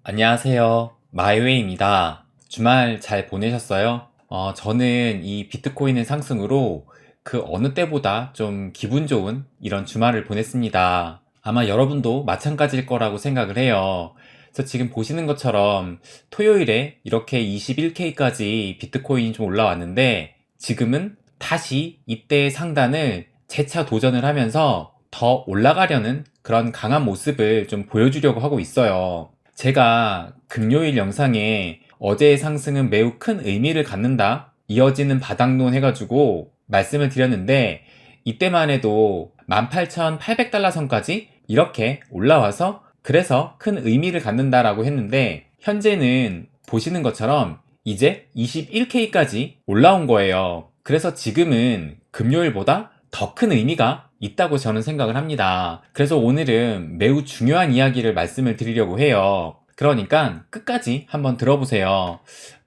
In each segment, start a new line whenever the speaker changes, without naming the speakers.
안녕하세요. 마이웨이입니다. 주말 잘 보내셨어요? 저는 이 비트코인의 상승으로 그 어느 때보다 좀 기분 좋은 이런 주말을 보냈습니다. 아마 여러분도 마찬가지일 거라고 생각을 해요. 그래서 지금 보시는 것처럼 토요일에 이렇게 21K까지 비트코인이 좀 올라왔는데 지금은 다시 이때의 상단을 재차 도전을 하면서 더 올라가려는 그런 강한 모습을 좀 보여주려고 하고 있어요. 제가 금요일 영상에 어제의 상승은 매우 큰 의미를 갖는다, 이어지는 바닥론 해가지고 말씀을 드렸는데, 이때만 해도 18,800달러 선까지 이렇게 올라와서 그래서 큰 의미를 갖는다라고 했는데, 현재는 보시는 것처럼 이제 21K까지 올라온 거예요. 그래서 지금은 금요일보다 더 큰 의미가 있다고 저는 생각을 합니다. 그래서 오늘은 매우 중요한 이야기를 말씀을 드리려고 해요. 그러니까 끝까지 한번 들어보세요.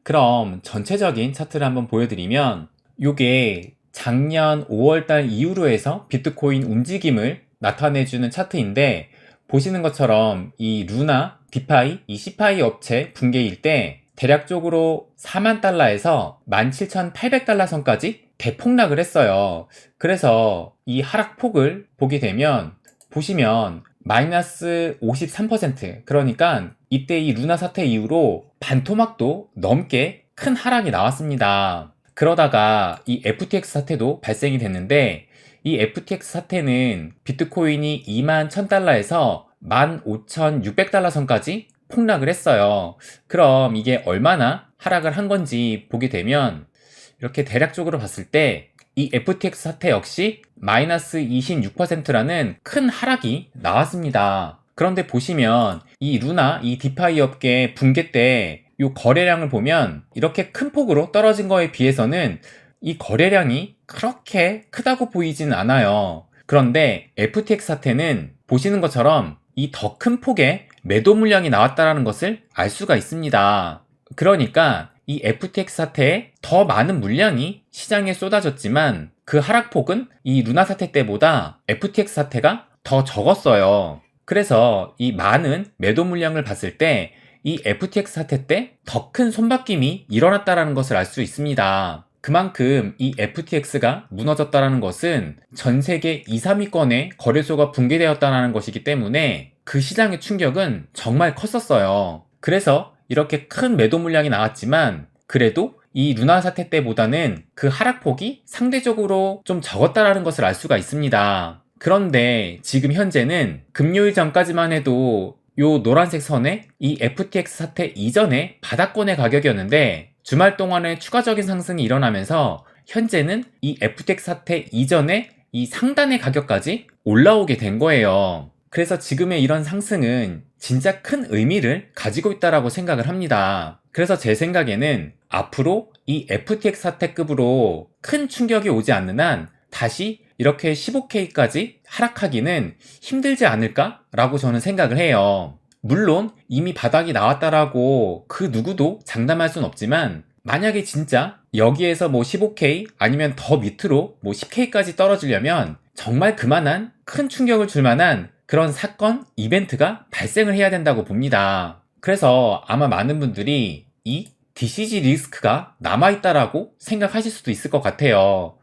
그럼 전체적인 차트를 한번 보여드리면 요게 작년 5월달 이후로 해서 비트코인 움직임을 나타내주는 차트인데, 보시는 것처럼 이 루나, 디파이, 이 시파이 업체 붕괴일 때 대략적으로 4만 달러에서 17,800달러 선까지 대폭락을 했어요. 그래서 이 하락폭을 보게 되면 보시면 마이너스 53%, 그러니까 이때 이 루나 사태 이후로 반토막도 넘게 큰 하락이 나왔습니다. 그러다가 이 FTX 사태도 발생이 됐는데, 이 FTX 사태는 비트코인이 2만 1000달러에서 15,600달러 선까지 폭락을 했어요. 그럼 이게 얼마나 하락을 한 건지 보게 되면 이렇게 대략적으로 봤을 때 이 FTX 사태 역시 마이너스 26%라는 큰 하락이 나왔습니다. 그런데 보시면 이 루나, 이 디파이 업계 붕괴 때 이 거래량을 보면 이렇게 큰 폭으로 떨어진 거에 비해서는 이 거래량이 그렇게 크다고 보이진 않아요. 그런데 FTX 사태는 보시는 것처럼 이 더 큰 폭의 매도 물량이 나왔다는 것을 알 수가 있습니다. 그러니까 이 FTX 사태에 더 많은 물량이 시장에 쏟아졌지만 그 하락폭은 이 루나 사태 때보다 FTX 사태가 더 적었어요. 그래서 이 많은 매도 물량을 봤을 때 이 FTX 사태 때 더 큰 손바뀜이 일어났다는 것을 알 수 있습니다. 그만큼 이 FTX가 무너졌다는 것은 전 세계 2, 3위권의 거래소가 붕괴되었다는 것이기 때문에 그 시장의 충격은 정말 컸었어요. 그래서 이렇게 큰 매도 물량이 나왔지만 그래도 이 루나 사태 때보다는 그 하락폭이 상대적으로 좀 적었다는 것을 알 수가 있습니다. 그런데 지금 현재는 금요일 전까지만 해도 요 노란색 선에 이 FTX 사태 이전의 바닥권의 가격이었는데, 주말 동안에 추가적인 상승이 일어나면서 현재는 이 FTX 사태 이전의 이 상단의 가격까지 올라오게 된 거예요. 그래서 지금의 이런 상승은 진짜 큰 의미를 가지고 있다고 생각을 합니다. 그래서 제 생각에는 앞으로 이 FTX 사태급으로 큰 충격이 오지 않는 한 다시 이렇게 15K까지 하락하기는 힘들지 않을까라고 저는 생각을 해요. 물론 이미 바닥이 나왔다라고 그 누구도 장담할 순 없지만, 만약에 진짜 여기에서 뭐 15K 아니면 더 밑으로 뭐 10K까지 떨어지려면 정말 그만한 큰 충격을 줄 만한 그런 사건, 이벤트가 발생을 해야 된다고 봅니다. 그래서 아마 많은 분들이 이 DCG 리스크가 남아있다라고 생각하실 수도 있을 것 같아요.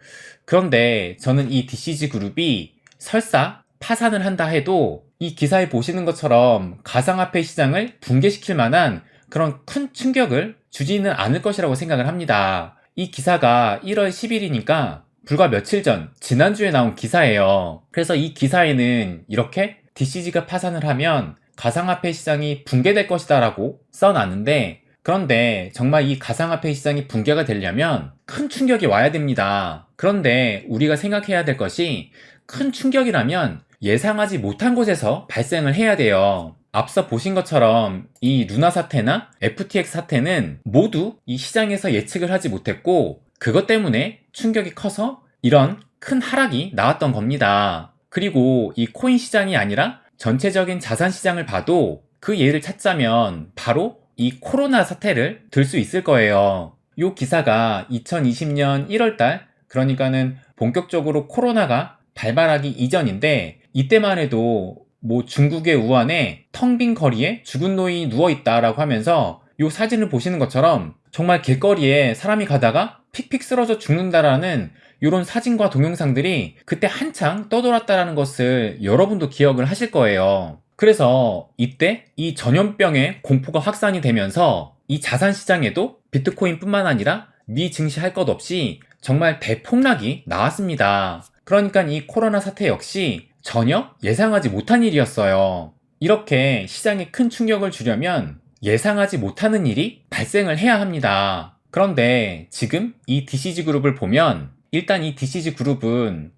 그런데 저는 이 DCG 그룹이 설사 파산을 한다 해도 이 기사에 보시는 것처럼 가상화폐 시장을 붕괴시킬 만한 그런 큰 충격을 주지는 않을 것이라고 생각을 합니다. 이 기사가 1월 10일이니까 불과 며칠 전, 지난주에 나온 기사예요. 그래서 이 기사에는 이렇게 DCG가 파산을 하면 가상화폐 시장이 붕괴될 것이다 라고 써놨는데, 그런데 정말 이 가상화폐 시장이 붕괴가 되려면 큰 충격이 와야 됩니다. 그런데 우리가 생각해야 될 것이, 큰 충격이라면 예상하지 못한 곳에서 발생을 해야 돼요. 앞서 보신 것처럼 이 루나 사태나 FTX 사태는 모두 이 시장에서 예측을 하지 못했고, 그것 때문에 충격이 커서 이런 큰 하락이 나왔던 겁니다. 그리고 이 코인 시장이 아니라 전체적인 자산 시장을 봐도 그 예를 찾자면 바로 이 코로나 사태를 들 수 있을 거예요. 이 기사가 2020년 1월달, 그러니까는 본격적으로 코로나가 발발하기 이전인데, 이때만 해도 뭐 중국의 우한에 텅 빈 거리에 죽은 노인이 누워있다라고 하면서 이 사진을 보시는 것처럼 정말 길거리에 사람이 가다가 픽픽 쓰러져 죽는다라는 이런 사진과 동영상들이 그때 한창 떠돌았다라는 것을 여러분도 기억을 하실 거예요. 그래서 이때 이 전염병의 공포가 확산이 되면서 이 자산 시장에도 비트코인뿐만 아니라 미증시할 것 없이 정말 대폭락이 나왔습니다. 그러니까 이 코로나 사태 역시 전혀 예상하지 못한 일이었어요. 이렇게 시장에 큰 충격을 주려면 예상하지 못하는 일이 발생을 해야 합니다. 그런데 지금 이 DCG 그룹을 보면 일단 이 DCG 그룹은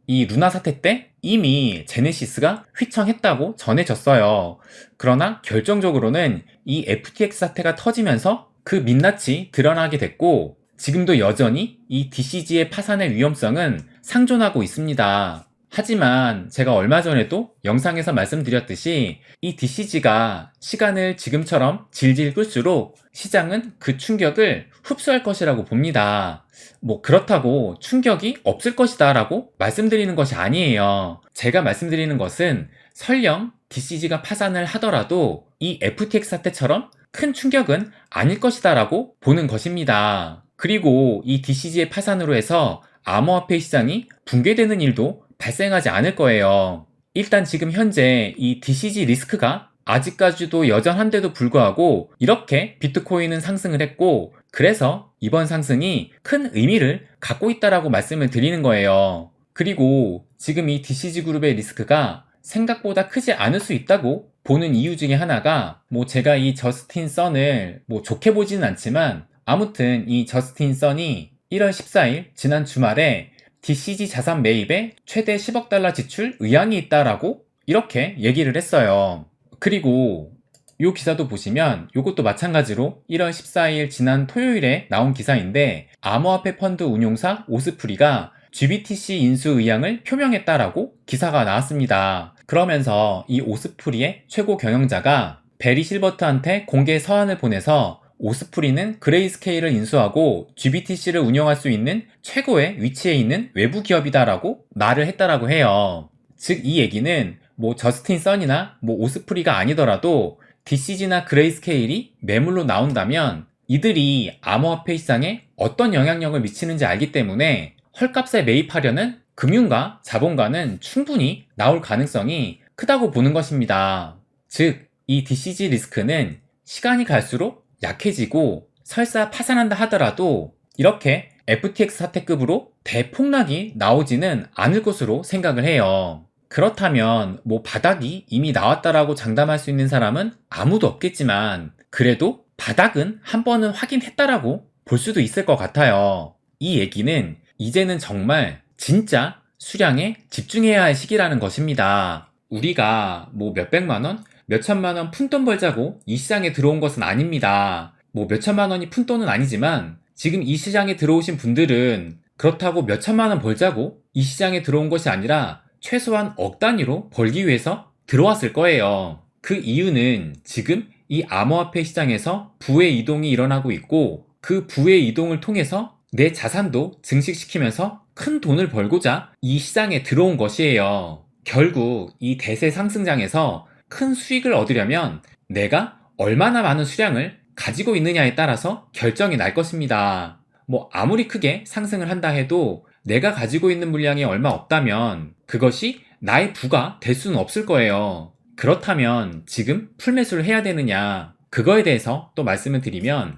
이 루나 사태 때 이미 제네시스가 휘청했다고 전해졌어요. 그러나 결정적으로는 이 FTX 사태가 터지면서 그 민낯이 드러나게 됐고 지금도 여전히 이 DCG의 파산의 위험성은 상존하고 있습니다. 하지만 제가 얼마 전에도 영상에서 말씀드렸듯이 이 DCG가 시간을 지금처럼 질질 끌수록 시장은 그 충격을 흡수할 것이라고 봅니다. 뭐 그렇다고 충격이 없을 것이다 라고 말씀드리는 것이 아니에요. 제가 말씀드리는 것은 설령 DCG가 파산을 하더라도 이 FTX 사태처럼 큰 충격은 아닐 것이다 라고 보는 것입니다. 그리고 이 DCG의 파산으로 해서 암호화폐 시장이 붕괴되는 일도 발생하지 않을 거예요. 일단 지금 현재 이 DCG 리스크가 아직까지도 여전한데도 불구하고 이렇게 비트코인은 상승을 했고 그래서 이번 상승이 큰 의미를 갖고 있다라고 말씀을 드리는 거예요. 그리고 지금 이 DCG 그룹의 리스크가 생각보다 크지 않을 수 있다고 보는 이유 중에 하나가 뭐 제가 이 저스틴 선을 뭐 좋게 보지는 않지만 아무튼 이 저스틴 선이 1월 14일 지난 주말에 DCG 자산 매입에 최대 10억 달러 지출 의향이 있다라고 이렇게 얘기를 했어요. 그리고 이 기사도 보시면 이것도 마찬가지로 1월 14일 지난 토요일에 나온 기사인데 암호화폐 펀드 운용사 오스프리가 GBTC 인수 의향을 표명했다라고 기사가 나왔습니다. 그러면서 이 오스프리의 최고 경영자가 베리 실버트한테 공개 서한을 보내서 오스프리는 그레이스케일을 인수하고 GBTC를 운영할 수 있는 최고의 위치에 있는 외부 기업이다라고 말을 했다라고 해요. 즉 이 얘기는 뭐 저스틴 선이나 뭐 오스프리가 아니더라도 DCG나 그레이스케일이 매물로 나온다면 이들이 암호화폐 시장에 어떤 영향력을 미치는지 알기 때문에 헐값에 매입하려는 금융가, 자본가는 충분히 나올 가능성이 크다고 보는 것입니다. 즉, 이 DCG 리스크는 시간이 갈수록 약해지고 설사 파산한다 하더라도 이렇게 FTX 사태급으로 대폭락이 나오지는 않을 것으로 생각을 해요. 그렇다면 뭐 바닥이 이미 나왔다라고 장담할 수 있는 사람은 아무도 없겠지만 그래도 바닥은 한 번은 확인했다라고 볼 수도 있을 것 같아요. 이 얘기는 이제는 정말 진짜 수량에 집중해야 할 시기라는 것입니다. 우리가 뭐 몇백만 원, 몇천만 원 푼돈 벌자고 이 시장에 들어온 것은 아닙니다. 뭐 몇천만 원이 푼돈은 아니지만 지금 이 시장에 들어오신 분들은 그렇다고 몇천만 원 벌자고 이 시장에 들어온 것이 아니라 최소한 억 단위로 벌기 위해서 들어왔을 거예요. 그 이유는 지금 이 암호화폐 시장에서 부의 이동이 일어나고 있고 그 부의 이동을 통해서 내 자산도 증식시키면서 큰 돈을 벌고자 이 시장에 들어온 것이에요. 결국 이 대세 상승장에서 큰 수익을 얻으려면 내가 얼마나 많은 수량을 가지고 있느냐에 따라서 결정이 날 것입니다. 뭐 아무리 크게 상승을 한다 해도 내가 가지고 있는 물량이 얼마 없다면 그것이 나의 부가 될 수는 없을 거예요. 그렇다면 지금 풀매수를 해야 되느냐? 그거에 대해서 또 말씀을 드리면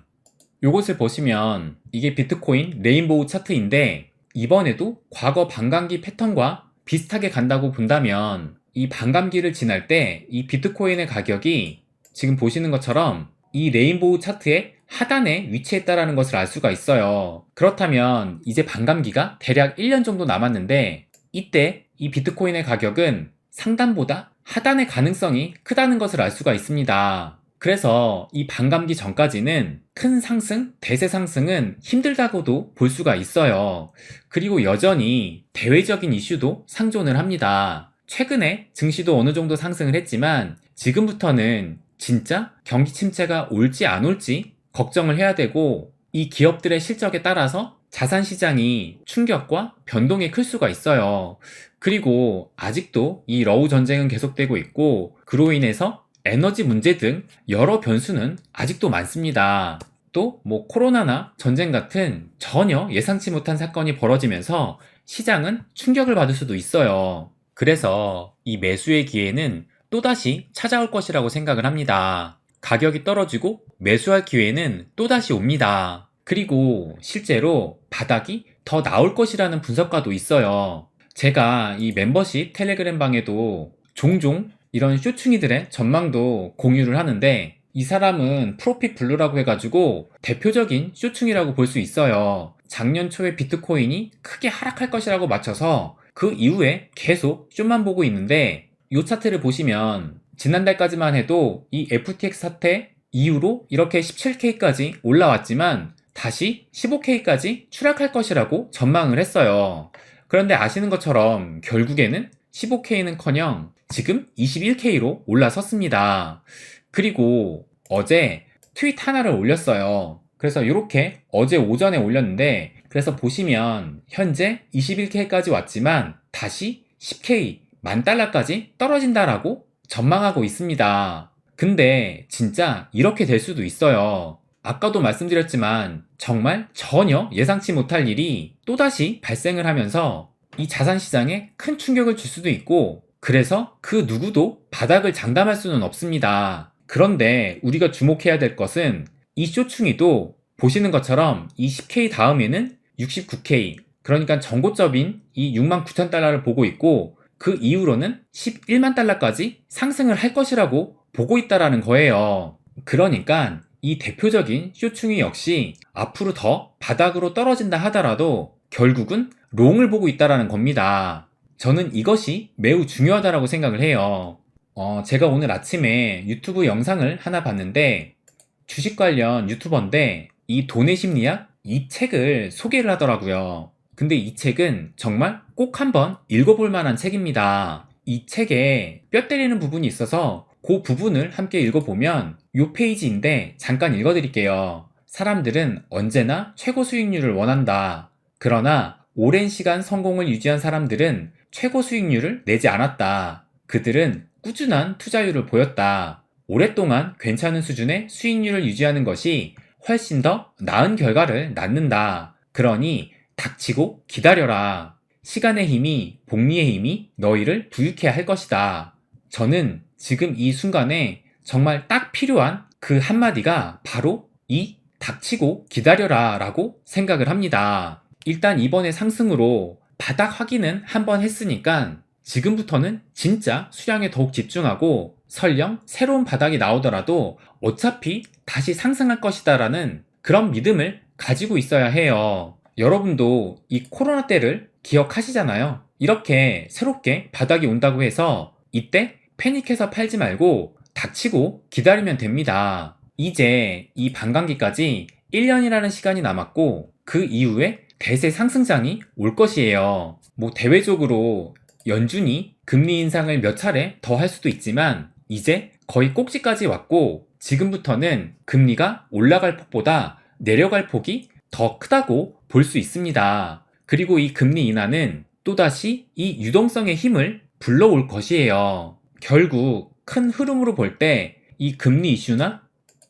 요것을 보시면 이게 비트코인 레인보우 차트인데 이번에도 과거 반감기 패턴과 비슷하게 간다고 본다면 이 반감기를 지날 때 이 비트코인의 가격이 지금 보시는 것처럼 이 레인보우 차트의 하단에 위치했다라는 것을 알 수가 있어요. 그렇다면 이제 반감기가 대략 1년 정도 남았는데 이때 이 비트코인의 가격은 상단보다 하단의 가능성이 크다는 것을 알 수가 있습니다. 그래서 이 반감기 전까지는 큰 상승, 대세 상승은 힘들다고도 볼 수가 있어요. 그리고 여전히 대외적인 이슈도 상존을 합니다. 최근에 증시도 어느 정도 상승을 했지만 지금부터는 진짜 경기 침체가 올지 안 올지 걱정을 해야 되고 이 기업들의 실적에 따라서 자산 시장이 충격과 변동이 클 수가 있어요. 그리고 아직도 이 러우 전쟁은 계속되고 있고 그로 인해서 에너지 문제 등 여러 변수는 아직도 많습니다. 또 코로나나 전쟁 같은 전혀 예상치 못한 사건이 벌어지면서 시장은 충격을 받을 수도 있어요. 그래서 이 매수의 기회는 또다시 찾아올 것이라고 생각을 합니다. 가격이 떨어지고 매수할 기회는 또다시 옵니다. 그리고 실제로 바닥이 더 나올 것이라는 분석가도 있어요. 제가 이 멤버십 텔레그램 방에도 종종 이런 쇼충이들의 전망도 공유를 하는데 이 사람은 프로핏 블루라고 해가지고 대표적인 쇼충이라고 볼 수 있어요. 작년 초에 비트코인이 크게 하락할 것이라고 맞춰서 그 이후에 계속 쇼만 보고 있는데 이 차트를 보시면 지난달까지만 해도 이 FTX 사태 이후로 이렇게 17K까지 올라왔지만 다시 15K까지 추락할 것이라고 전망을 했어요. 그런데 아시는 것처럼 결국에는 15K는커녕 지금 21K로 올라섰습니다. 그리고 어제 트윗 하나를 올렸어요. 그래서 이렇게 어제 오전에 올렸는데 그래서 보시면 현재 21K까지 왔지만 다시 10K, $10,000까지 떨어진다라고 전망하고 있습니다. 근데 진짜 이렇게 될 수도 있어요. 아까도 말씀드렸지만 정말 전혀 예상치 못할 일이 또다시 발생을 하면서 이 자산시장에 큰 충격을 줄 수도 있고 그래서 그 누구도 바닥을 장담할 수는 없습니다. 그런데 우리가 주목해야 될 것은 이 쇼충이도 보시는 것처럼 이 10K 다음에는 69K 그러니까 전고점인 이 69,000달러를 보고 있고 그 이후로는 11만 달러까지 상승을 할 것이라고 보고 있다라는 거예요. 그러니까 이 대표적인 쇼충이 역시 앞으로 더 바닥으로 떨어진다 하더라도 결국은 롱을 보고 있다라는 겁니다. 저는 이것이 매우 중요하다라고 생각을 해요. 제가 오늘 아침에 유튜브 영상을 하나 봤는데 주식 관련 유튜버인데 이 돈의 심리학 이 책을 소개를 하더라고요. 근데 이 책은 정말 꼭 한번 읽어볼 만한 책입니다. 이 책에 뼈 때리는 부분이 있어서 그 부분을 함께 읽어보면 이 페이지인데 잠깐 읽어드릴게요. 사람들은 언제나 최고 수익률을 원한다. 그러나 오랜 시간 성공을 유지한 사람들은 최고 수익률을 내지 않았다. 그들은 꾸준한 투자율을 보였다. 오랫동안 괜찮은 수준의 수익률을 유지하는 것이 훨씬 더 나은 결과를 낳는다. 그러니 닥치고 기다려라. 시간의 힘이, 복리의 힘이 너희를 부유케 할 것이다. 저는 지금 이 순간에 정말 딱 필요한 그 한마디가 바로 이 닥치고 기다려라 라고 생각을 합니다. 일단 이번에 상승으로 바닥 확인은 한번 했으니까 지금부터는 진짜 수량에 더욱 집중하고 설령 새로운 바닥이 나오더라도 어차피 다시 상승할 것이다 라는 그런 믿음을 가지고 있어야 해요. 여러분도 이 코로나 때를 기억하시잖아요. 이렇게 새롭게 바닥이 온다고 해서 이때 패닉해서 팔지 말고 닥치고 기다리면 됩니다. 이제 이 반감기까지 1년이라는 시간이 남았고 그 이후에 대세 상승장이 올 것이에요. 대외적으로 연준이 금리 인상을 몇 차례 더 할 수도 있지만 이제 거의 꼭지까지 왔고 지금부터는 금리가 올라갈 폭보다 내려갈 폭이 더 크다고 볼 수 있습니다. 그리고 이 금리 인하는 또다시 이 유동성의 힘을 불러올 것이에요. 결국 큰 흐름으로 볼 때 이 금리 이슈나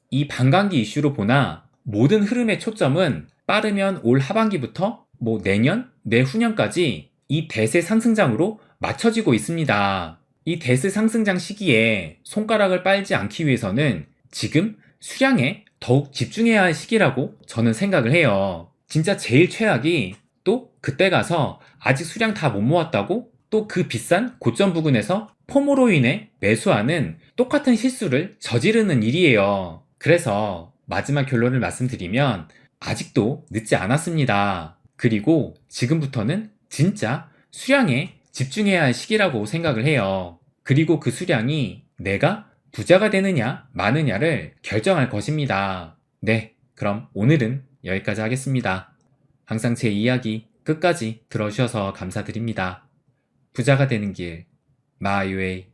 이 반감기 이슈로 보나 모든 흐름의 초점은 빠르면 올 하반기부터 내년, 내후년까지 이 대세 상승장으로 맞춰지고 있습니다. 이 대세 상승장 시기에 손가락을 빨지 않기 위해서는 지금 수량에 더욱 집중해야 할 시기라고 저는 생각을 해요. 진짜 제일 최악이 또 그때 가서 아직 수량 다 못 모았다고 또 그 비싼 고점 부근에서 포모로 인해 매수하는 똑같은 실수를 저지르는 일이에요. 그래서 마지막 결론을 말씀드리면 아직도 늦지 않았습니다. 그리고 지금부터는 진짜 수량에 집중해야 할 시기라고 생각을 해요. 그리고 그 수량이 내가 부자가 되느냐 마느냐를 결정할 것입니다. 네, 그럼 오늘은 여기까지 하겠습니다. 항상 제 이야기 끝까지 들어주셔서 감사드립니다. 부자가 되는 길, 마이웨이.